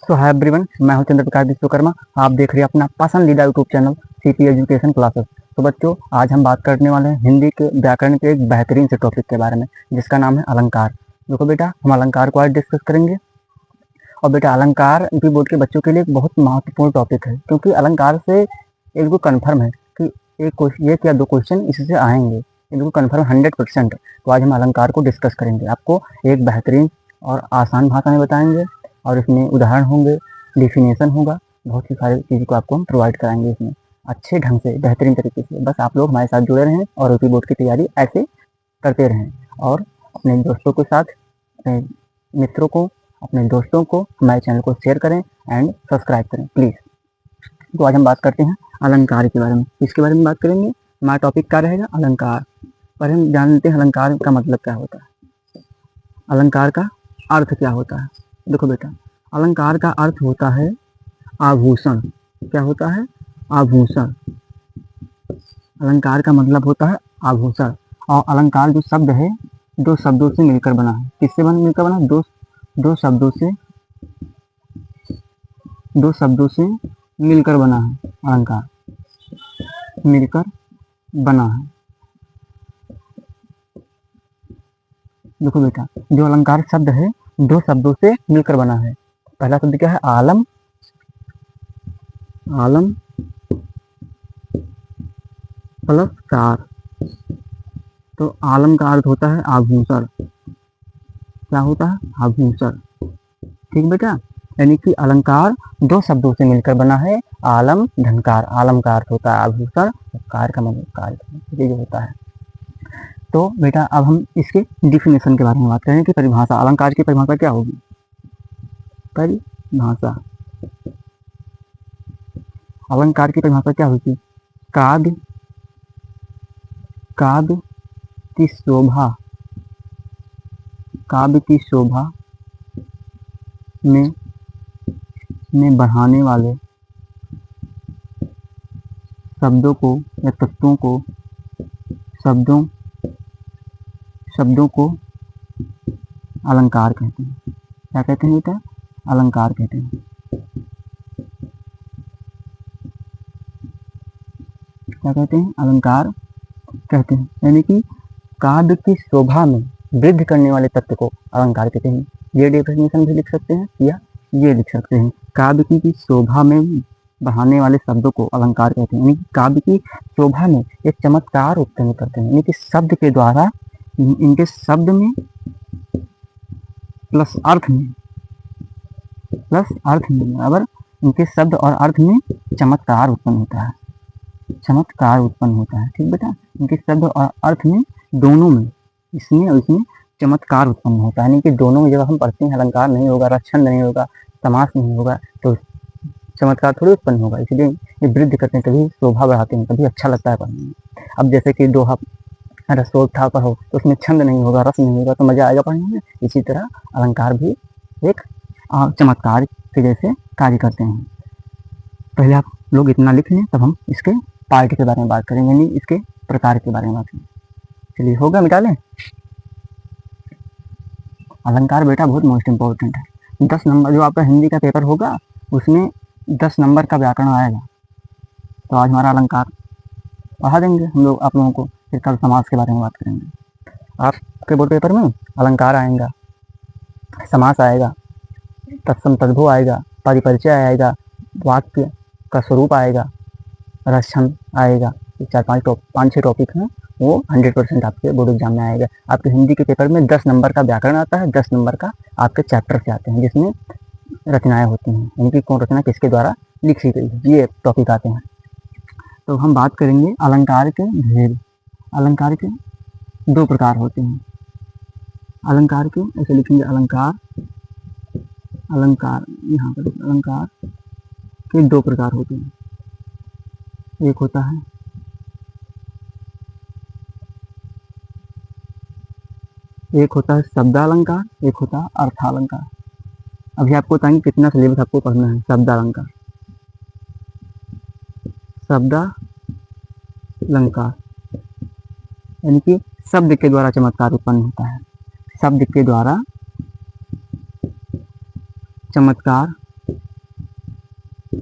सो hi everyone, मैं हूं चंद्र प्रकाश विश्वकर्मा। आप देख रहे हैं अपना पसंदीदा YouTube channel CP education classes. तो बच्चों, आज हम बात करने वाले हैं हिंदी के व्याकरण के एक बेहतरीन से टॉपिक के बारे में, जिसका नाम है अलंकार। देखो बेटा, हम अलंकार को आज डिस्कस करेंगे। और बेटा, अलंकार भी बोर्ड के बच्चों के लिए एक बहुत महत्वपूर्ण टॉपिक है, क्योंकि अलंकार से एक को कन्फर्म है कि एक या दो क्वेश्चन इससे आएंगे। इनको कन्फर्म 100%। तो आज हम अलंकार को डिस्कस करेंगे। आपको एक बेहतरीन और आसान भाषा में बताएंगे, और इसमें उदाहरण होंगे, डेफिनेशन होगा, बहुत सी सारी चीज़ों को आपको हम प्रोवाइड कराएंगे इसमें अच्छे ढंग से, बेहतरीन तरीके से। बस आप लोग हमारे साथ जुड़े रहें और यूपी बोर्ड की तैयारी ऐसे करते रहें, और अपने दोस्तों के साथ, अपने मित्रों को, अपने दोस्तों को हमारे चैनल को शेयर करें एंड सब्सक्राइब करें प्लीज़। तो आज हम बात करते हैं अलंकार के बारे में। इसके बारे में बात करेंगे। हमारा टॉपिक क्या रहेगा? अलंकार। पर हम जानते हैं अलंकार का मतलब क्या होता है, अलंकार का अर्थ क्या होता है। देखो बेटा, अलंकार का अर्थ होता है आभूषण। क्या होता है? आभूषण। अलंकार का मतलब होता है आभूषण। और अलंकार जो शब्द है, दो शब्दों से मिलकर बना है। किससे मिलकर बना? दो शब्दों से मिलकर बना है। अलंकार मिलकर बना है। देखो बेटा, जो अलंकार शब्द है दो शब्दों से मिलकर बना है। पहला शब्द क्या है? आलम। आलम प्लस कार। तो आलम का अर्थ होता है आभूषण। क्या होता है? आभूषण। ठीक बेटा, यानी कि अलंकार दो शब्दों से मिलकर बना है। आलम धनकार। आलम का अर्थ होता है आभूषण, कार का मतलब कार, ये जो होता है। तो बेटा, अब हम इसके डिफिनेशन के बारे में बात करें कि परिभाषा, अलंकार की परिभाषा क्या होगी। परिभाषा, अलंकार की परिभाषा क्या होगी? काव्य की शोभा, काव्य की शोभा में बढ़ाने वाले शब्दों को या तत्वों को, शब्दों को अलंकार कहते हैं। क्या कहते हैं बेटा? अलंकार कहते हैं। क्या कहते हैं? अलंकार कहते हैं। यानी कि काव्य की शोभा में वृद्धि करने वाले तत्व को अलंकार कहते हैं। ये डेफिनेशन भी लिख सकते हैं या ये लिख सकते हैं। काव्य की शोभा में बढ़ाने वाले शब्दों को अलंकार कहते हैं। यानी कि काव्य की शोभा में एक चमत्कार उत्पन्न करते हैं। यानी कि शब्द के द्वारा, इनके शब्द में प्लस अर्थ में बराबर, इनके शब्द और अर्थ में चमत्कार उत्पन्न होता है। चमत्कार उत्पन्न होता है। ठीक बेटा, इनके शब्द और अर्थ में, दोनों में, इसमें और इसमें चमत्कार उत्पन्न होता है। यानी कि दोनों में जब हम पढ़ते हैं अलंकार नहीं होगा, रक्षण नहीं होगा, समास नहीं होगा, तो चमत्कार थोड़ी उत्पन्न होगा। इसलिए ये वृद्धि करते हैं, तभी शोभा बढ़ाते हैं, तभी अच्छा लगता है पढ़ने में। अब जैसे कि दोहा रसों ठाकर हो, तो उसमें छंद नहीं होगा, रस नहीं होगा, तो मजा आएगा पढ़ने में। इसी तरह अलंकार भी एक चमत्कार के जैसे कार्य करते हैं। पहले आप लोग इतना लिख लें, तब हम इसके पार्ट के बारे में बात करेंगे, यानी इसके प्रकार के बारे में बात करेंगे। चलिए, होगा, मिटा लें। अलंकार बेटा बहुत मोस्ट इम्पोर्टेंट है। 10 नंबर जो आपका हिंदी का पेपर होगा, उसमें 10 नंबर का व्याकरण आएगा। तो आज हमारा अलंकार पढ़ा देंगे हम लोग आप लोगों को। फिर कल समास के बारे में बात करेंगे। आपके बोर्ड पेपर में अलंकार आएगा, समास आएगा, तत्सम तद्भव आएगा, परिपरिचय आएगा, वाक्य का स्वरूप आएगा, रक्षण आएगा। 5-6 टॉपिक हैं, वो 100% आपके बोर्ड एग्जाम में आएगा। आपके हिंदी के पेपर में 10 नंबर का व्याकरण आता है, 10 नंबर का आपके चैप्टर से आते हैं, जिसमें रचनाएं होती हैं, उनकी कौन रचना किसके द्वारा लिखी गई है, ये टॉपिक आते हैं। तो हम बात करेंगे अलंकार के भेद। अलंकार के 2 प्रकार होते हैं। अलंकार के, ऐसे लिखेंगे, अलंकार यहाँ पर अलंकार के 2 प्रकार होते हैं। एक होता है शब्दालंकार, एक होता है अर्थालंकार। अभी आपको बताएंगे कितना सिलेबस आपको पढ़ना है। शब्दालंकार, यानी कि शब्द के द्वारा चमत्कार उत्पन्न होता है। शब्द के द्वारा चमत्कार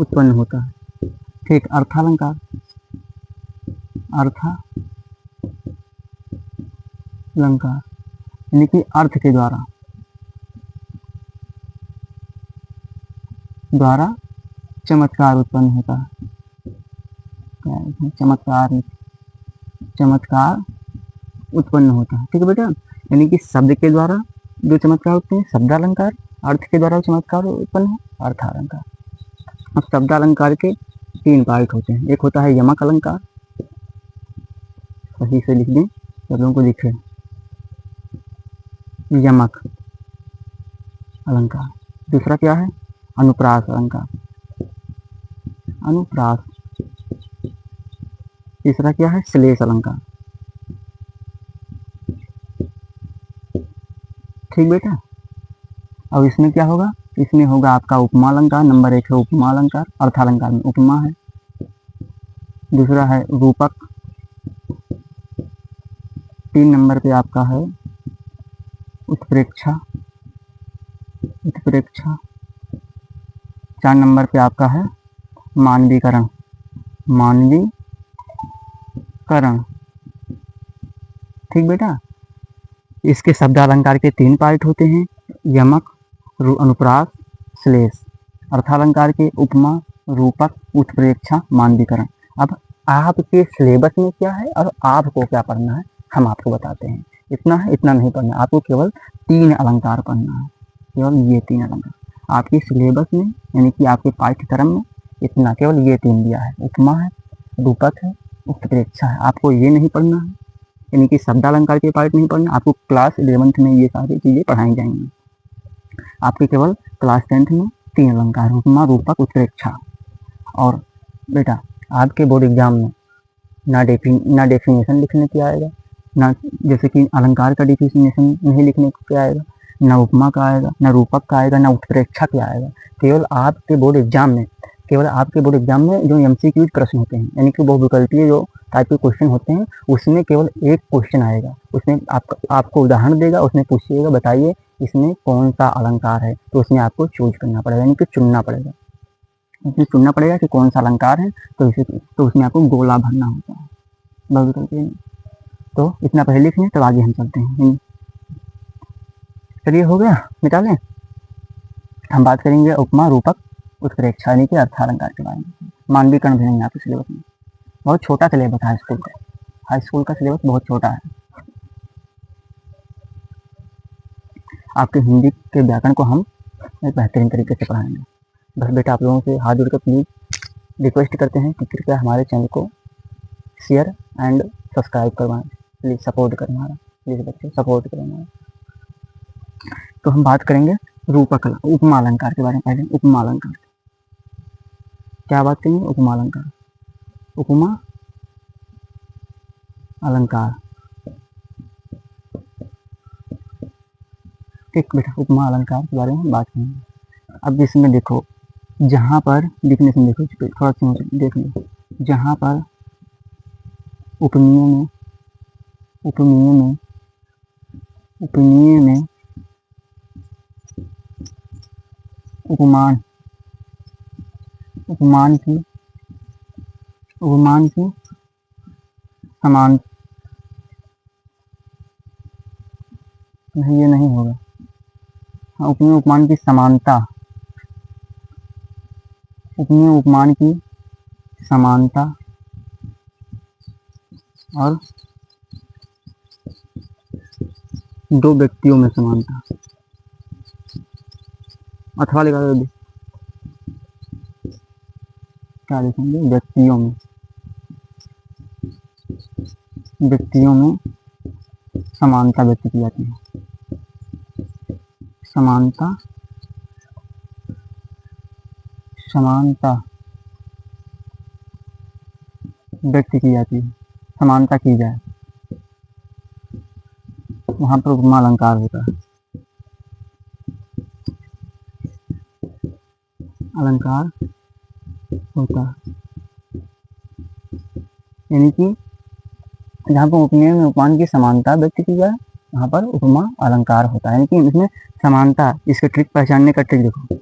उत्पन्न होता है। ठीक, अर्थालंकार, अलंकार यानी कि अर्थ के द्वारा चमत्कार उत्पन्न होता है। चमत्कार उत्पन्न होता है। ठीक है बेटा, यानी कि शब्द के द्वारा जो चमत्कार होते हैं शब्दालंकार, अर्थ के द्वारा चमत्कार उत्पन्न है अर्थालंकार। अब शब्दालंकार के 3 पार्ट होते हैं। एक होता है यमक अलंकार, सही से लिख दें, सब लोगों को दिखे, यमक अलंकार। दूसरा क्या है? अनुप्रास अलंकार, अनुप्रास। तीसरा क्या है? श्लेष अलंकार। ठीक बेटा, अब इसमें क्या होगा? इसमें होगा आपका उपमा अलंकार। नंबर 1 है उपमा अलंकार। अर्थालंकार में उपमा है। दूसरा है रूपक। 3 नंबर पे आपका है उत्प्रेक्षा। 4 नंबर पे आपका है मानवीकरण। ठीक बेटा, इसके शब्दालंकार के 3 पार्ट होते हैं, यमक, अनुप्रास, श्लेष। अर्थालंकार के उपमा, रूपक, उत्प्रेक्षा, मानवीकरण। अब आपके सिलेबस में क्या है और आपको क्या पढ़ना है हम आपको बताते हैं। इतना है, इतना नहीं पढ़ना, आपको केवल 3 अलंकार पढ़ना है, केवल ये 3 अलंकार आपके सिलेबस में, यानी कि आपके पाठ्यक्रम में इतना, केवल ये 3 दिया है। उपमा है, रूपक है, उत्प्रेक्षा है। आपको ये नहीं पढ़ना है, यानी कि शब्दालंकार के पार्ट नहीं पढ़ना। आपको क्लास 11th में ये सारी चीज़ें पढ़ाई जाएंगी। आपके केवल क्लास 10th में 3 अलंकार, उपमा, रूपक, उत्प्रेक्षा। और बेटा आपके बोर्ड एग्जाम में ना डेफिनेशन लिखने के आएगा, ना जैसे कि अलंकार का डेफिनेशन नहीं लिखने के आएगा, ना उपमा का आएगा, ना रूपक का आएगा, ना उत्प्रेक्षा का आएगा। केवल आपके बोर्ड एग्जाम में जो MCQ प्रश्न होते हैं, यानी कि बहुविकल्पीय जो टाइप के क्वेश्चन होते हैं, उसमें केवल एक क्वेश्चन आएगा। उसमें आपको उदाहरण देगा, उसमें पूछिएगा बताइए इसमें कौन सा अलंकार है, तो उसमें आपको चूज करना पड़ेगा, यानी कि चुनना पड़ेगा। इसमें चुनना पड़ेगा कि कौन सा अलंकार है, तो उसमें आपको गोला भरना होता है, बहुविकल्पीय। तो इतना पहले लिख लें, तब आगे हम चलते हैं। चलिए हो गया, मिटा लें। हम बात करेंगे उपमा, रूपक, उत्प्रेक्षा यानी कि अर्थालंकार के बारे में। मानवीकरण भी नहीं आपके सिलेबस में, बहुत छोटा सिलेबस है हाई स्कूल का सिलेबस बहुत छोटा है। आपके हिंदी के व्याकरण को हम एक बेहतरीन तरीके से पढ़ाएंगे। बस बेटा आप लोगों से हाथ जोड़ कर प्लीज़ रिक्वेस्ट करते हैं कि कृपया हमारे चैनल को शेयर एंड सब्सक्राइब करवाएं। प्लीज़ सपोर्ट करें हमारा, प्लीज़ बच्चे सपोर्ट करें हमारा। तो हम बात करेंगे उपमा अलंकार के बारे में। पहले उपमा अलंकार क्या बात करेंगे? उपमा अलंकार। ठीक बेटा, उपमा अलंकार के बारे में बात करेंगे। अब इसमें देखो, जहाँ पर लिखने से देखो, थोड़ा सा देख लो, जहाँ पर उपमेय में उपमान की समान, नहीं ये नहीं होगा। हाँ, उपमेय उपमान की समानता, उपमेय उपमान की समानता और 2 व्यक्तियों में समानता, अथवा लिखा दो, क्या लिखेंगे? व्यक्तियों में समानता व्यक्त की जाती है। समानता व्यक्त की जाती है, समानता की जाए, वहाँ पर उपमा अलंकार होता है। यानी कि जहाँ पर उपमेय में उपमान की समानता व्यक्त की जाए, वहाँ पर उपमा अलंकार होता है। यानी कि इसमें समानता, इसके ट्रिक पहचानने का ट्रिक देखो,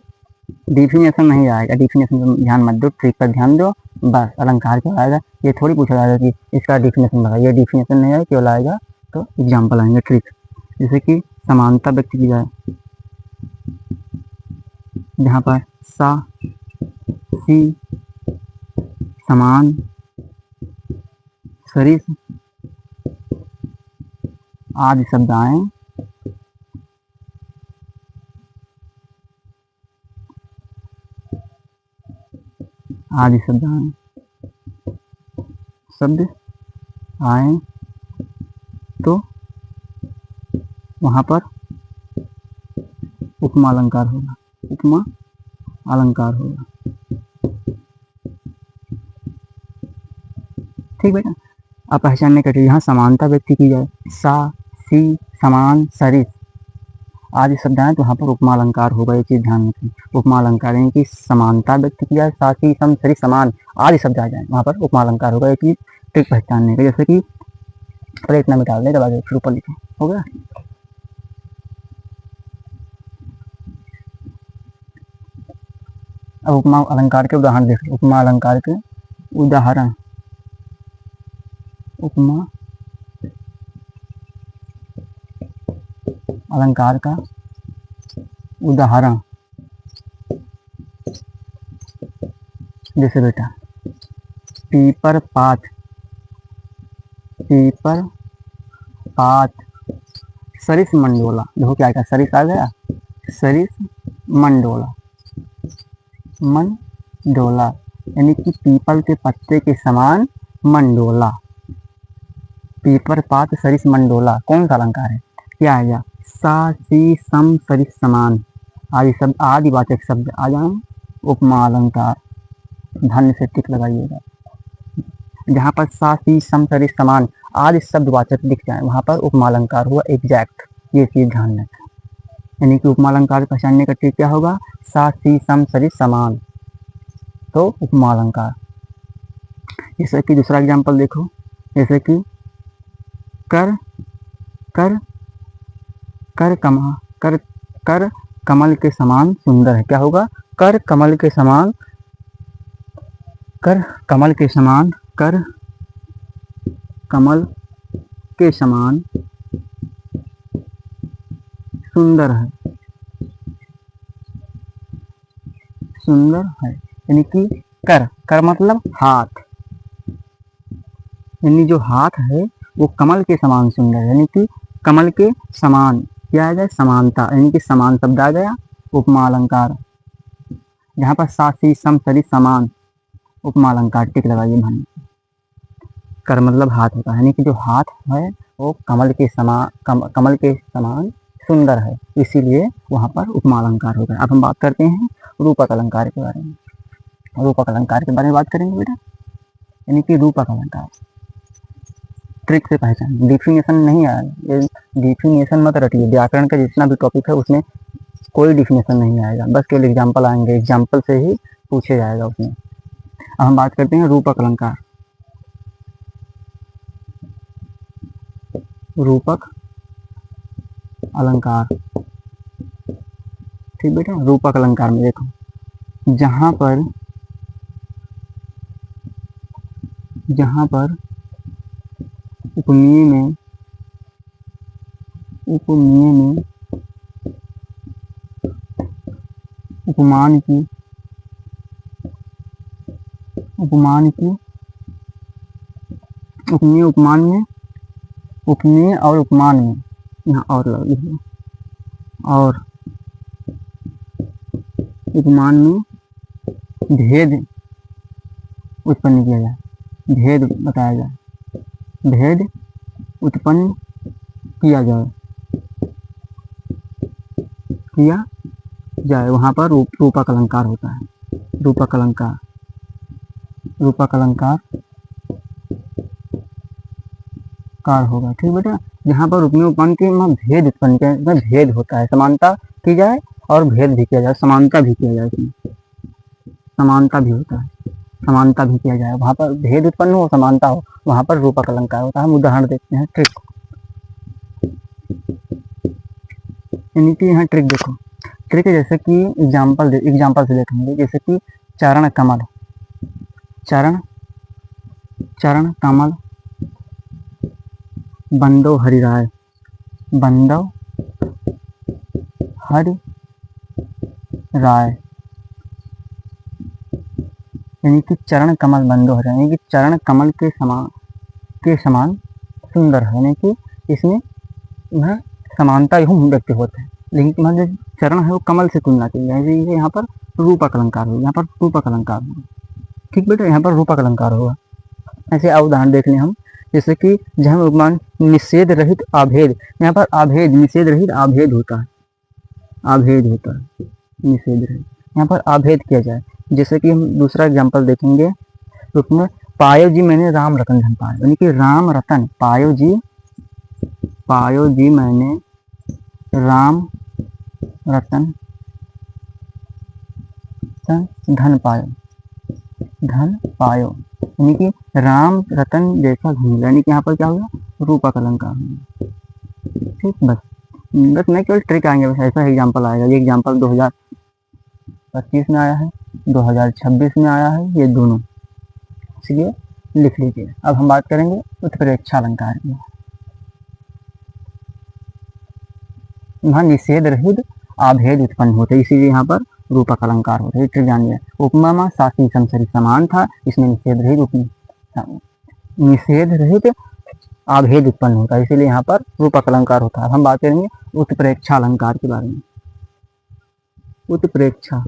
डिफिनेशन नहीं आएगा, डिफिनेशन पर ध्यान मत दो, ट्रिक पर ध्यान दो बस। अलंकार क्यों आएगा ये थोड़ी पूछा जाएगा कि इसका डिफिनेशन बताइए, ये डिफिनेशन नहीं आएगा, केवल आएगा तो एग्जाम्पल आएंगे, ट्रिक। जैसे कि समानता व्यक्त की जाए, जहाँ पर सा सी समान सरिस आदि शब्द आए, आदि शब्द आए तो वहाँ पर उपमा अलंकार होगा, उपमा अलंकार होगा। ठीक बेटा। अब पहचानने का यहाँ समानता व्यक्त की जाए, सा सी समान सरिस आदि शब्द आए तो वहाँ पर उपमा अलंकार होगा, ये चीज ध्यान रखें। उपमा अलंकार यानी कि समानता व्यक्त की जाए, सा सी सम सरिस समान आदि शब्द आ जाए वहाँ पर उपमा अलंकार होगा, ये चीज ट्रिक पहचानने का। जैसे कि पहले इतना मिटा दें, दबा फिर ऊपर लिखें, हो गया। अब उपमा अलंकार के उदाहरण देखें, उपमा अलंकार के उदाहरण, उपमा अलंकार का उदाहरण। जैसे बेटा पीपर पात, पीपर पात सरिस मंडोला, देखो क्या क्या सरिस आ गया, सरिस मंडोला, मंडोला यानी कि पीपल के पत्ते के समान मंडोला, पीपर पात सरिस मंडोला कौन सा अलंकार है, क्या आ गया, सा सी सम सरिस समान आदि शब्द, आदिवाचक शब्द आ जाए, उपमा अलंकार। धन्य से टिक लगाइएगा। जहाँ पर सा सी सम सरिस समान आदि शब्दवाचक दिख जाए वहाँ पर उपमा अलंकार हुआ एग्जैक्ट, ये चीज ध्यान रखें। यानी कि उपमा अलंकार पहचानने का ट्रिक क्या होगा, सा सी सम सरिस समान तो उपमा अलंकार। जैसे कि दूसरा एग्जाम्पल देखो, जैसे कि कर कर कर कमा कर कर कमल के समान सुंदर है, क्या होगा, कर कमल के समान, कर कमल के समान, कर कमल के समान सुंदर है, सुंदर है यानी कि कर कर मतलब हाथ, यानी जो हाथ है वो कमल के समान सुंदर है, यानी कि कमल के समान क्या आ जाए, समानता यानी कि समान शब्द आ गया, उपमा अलंकार। जहाँ पर सा सी सम सरिस समान उपमा अलंकार, टिक लगाइए भाई। कर मतलब हाथ होता है, यानी कि जो हाथ है वो कमल के समान, कमल के समान सुंदर है, इसीलिए वहाँ पर उपमा अलंकार होगा। अब हम बात करते हैं रूपक अलंकार के बारे में। रूपक अलंकार के बारे में बात करेंगे बेटा, यानी कि रूपक अलंकार ट्रिक से पहचान, डिफिनेशन नहीं आएगा, ये डिफिनेशन मत रटिए, व्याकरण का जितना भी टॉपिक है उसमें कोई डिफिनेशन नहीं आएगा, बस केवल एग्जाम्पल आएंगे, एग्जाम्पल से ही पूछे जाएगा उसमें। अब हम बात करते हैं रूपक अलंकार। रूपक अलंकार, ठीक बेटा। रूपक अलंकार में देखो, जहां पर उपमेय में उपमान की उपमेय उपमान में, उपमेय और उपमान में, यहाँ और लिख दो, और उपमान में भेद उत्पन्न किया जाए, भेद बताया जाए, भेद उत्पन्न किया जाए वहाँ पर रूपक अलंकार होता है। रूपक अलंकार कार होगा, ठीक बेटा। जहाँ पर उपमेय उपमान के भेद उत्पन्न किया, भेद होता है, समानता की जाए और भेद भी किया जाए, समानता भी किया जाए, समानता भी होता है, समानता भी किया जाए, वहाँ पर भेद उत्पन्न हो समानता हो वहाँ पर रूपक अलंकार होता है। हम उदाहरण देखते हैं, ट्रिक, यानी कि यहाँ ट्रिक देखो, ट्रिक है, जैसे कि एग्जाम्पल से देखेंगे, जैसे कि चरण कमल, चरण चरण कमल बंदो हरि राय, बंदो हरि राय, यानी कि चरण कमल बंदो हरि, यानी कि चरण कमल के समान सुंदर है, यानी कि इसमें वह समानता एवं व्यक्त होता है, लेकिन जो चरण है वो कमल से तुलना की जाए, यहाँ पर रूपक अलंकार होगा, यहाँ पर रूपक अलंकार होगा। ठीक बेटा, यहाँ पर रूपक अलंकार होगा। ऐसे उदाहरण देख लें हम, जैसे कि जहाँ उपमान निषेध रहित आभेद, यहाँ पर आभेद निषेध रहित आभेद होता है, आभेद होता है, निषेध रहित, यहाँ पर आभेद किया जाए। जैसे कि हम दूसरा एग्जाम्पल देखेंगे, उसमें पायो जी मैंने राम रतन धन पायो, यानी कि राम रतन, पायो जी मैंने राम रतन धन पायो, यानी कि राम रतन जैसा घूम, यानी कि यहाँ पर क्या होगा, रूपक अलंकार होगा। ठीक, बस नहीं केवल ट्रिक आएंगे, बस ऐसा एग्जाम्पल आएगा। ये एग्जाम्पल 2025 में आया है, 2026 में आया है, ये दोनों, इसलिए लिख लीजिए। अब हम बात करेंगे उत्प्रेक्षा अलंकार की। वहाँ निषेध रहित आभेद उत्पन्न होते, इसीलिए यहाँ पर रूपक अलंकार होते, ट्रिक जानिए। उपमा में सासी संसरी समान था, इसमें निषेध रहित आभेद उत्पन्न होता है, इसीलिए यहाँ पर रूपक अलंकार होता है। हम बात करेंगे उत्प्रेक्षा अलंकार के बारे में। उत्प्रेक्षा,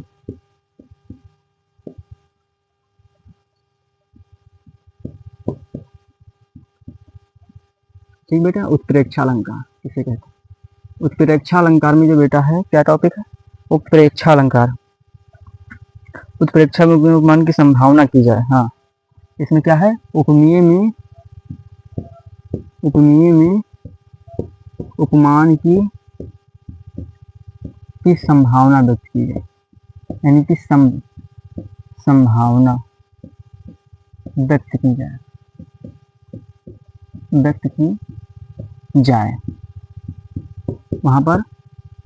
ठीक बेटा, उत्प्रेक्षा अलंकार किसे कहते हैं? उत्प्रेक्षा अलंकार में जो बेटा है, क्या टॉपिक है? उत्प्रेक्षा अलंकार। उत्प्रेक्षा में उपमान की संभावना की जाए। हाँ, इसमें क्या है, उपमेय में उपमान की संभावना व्यक्त की जाए, यानी कि संभावना व्यक्त की जाए, वहां पर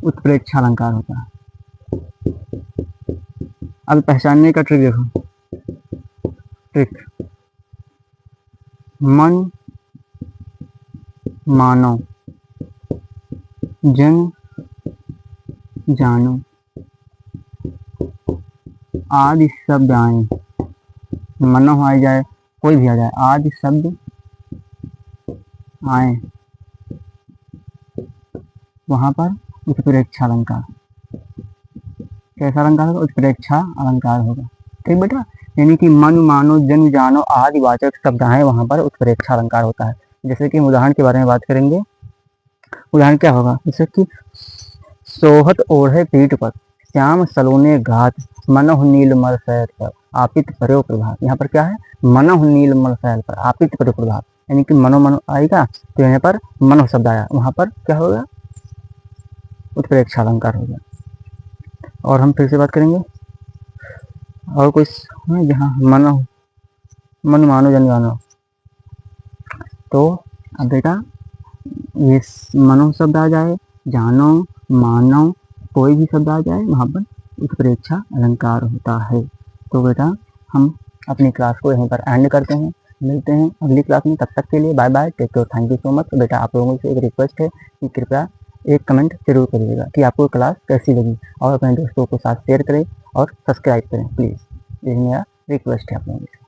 उत्प्रेक्षा अलंकार होता है। अब पहचानने का ट्रिक देखो, ट्रिक, मन मानो जन जानो आदि शब्द आए, मनो आ जाए, कोई भी आ जाए, आदि शब्द आए, वहां पर उत्प्रेक्षा अलंकार। कैसा अलंकार होगा? उत्प्रेक्षा अलंकार होगा। ठीक बेटा, यानी कि मन मानो जन जानो आदि वाचक शब्द आए, वहां पर उत्प्रेक्षा अलंकार होता है। जैसे कि उदाहरण के बारे में बात करेंगे, उदाहरण क्या होगा, जैसे कि सोहत ओढ़े पीठ पर, श्याम सलोने घात, मनोह नीलमल शैल पर आपित पर्यो प्रभात। यहाँ पर क्या है, मनोह नीलमल शैल पर आपित पर्यो प्रभात, यानी कि मनो आएगा, तो यहाँ पर मनो शब्द आया, वहां पर क्या होगा, उत्प्रेक्षा अलंकार होगा। और हम फिर से बात करेंगे, और कोई जहाँ मन मानो जन जानो, तो अब बेटा ये मनो शब्द आ जाए, जानो मानो कोई भी शब्द आ जाए, वहां पर उत्प्रेक्षा अलंकार होता है। तो बेटा हम अपनी क्लास को यहीं पर एंड करते हैं, मिलते हैं अगली क्लास में, तब तक के लिए bye bye, take care, thank you so much. बेटा आप लोगों से एक रिक्वेस्ट है कि कृपया एक कमेंट जरूर करिएगा कि आपको क्लास कैसी लगी, और अपने दोस्तों के साथ शेयर करें और सब्सक्राइब करें प्लीज़, यही मेरा रिक्वेस्ट है आप लोगों से।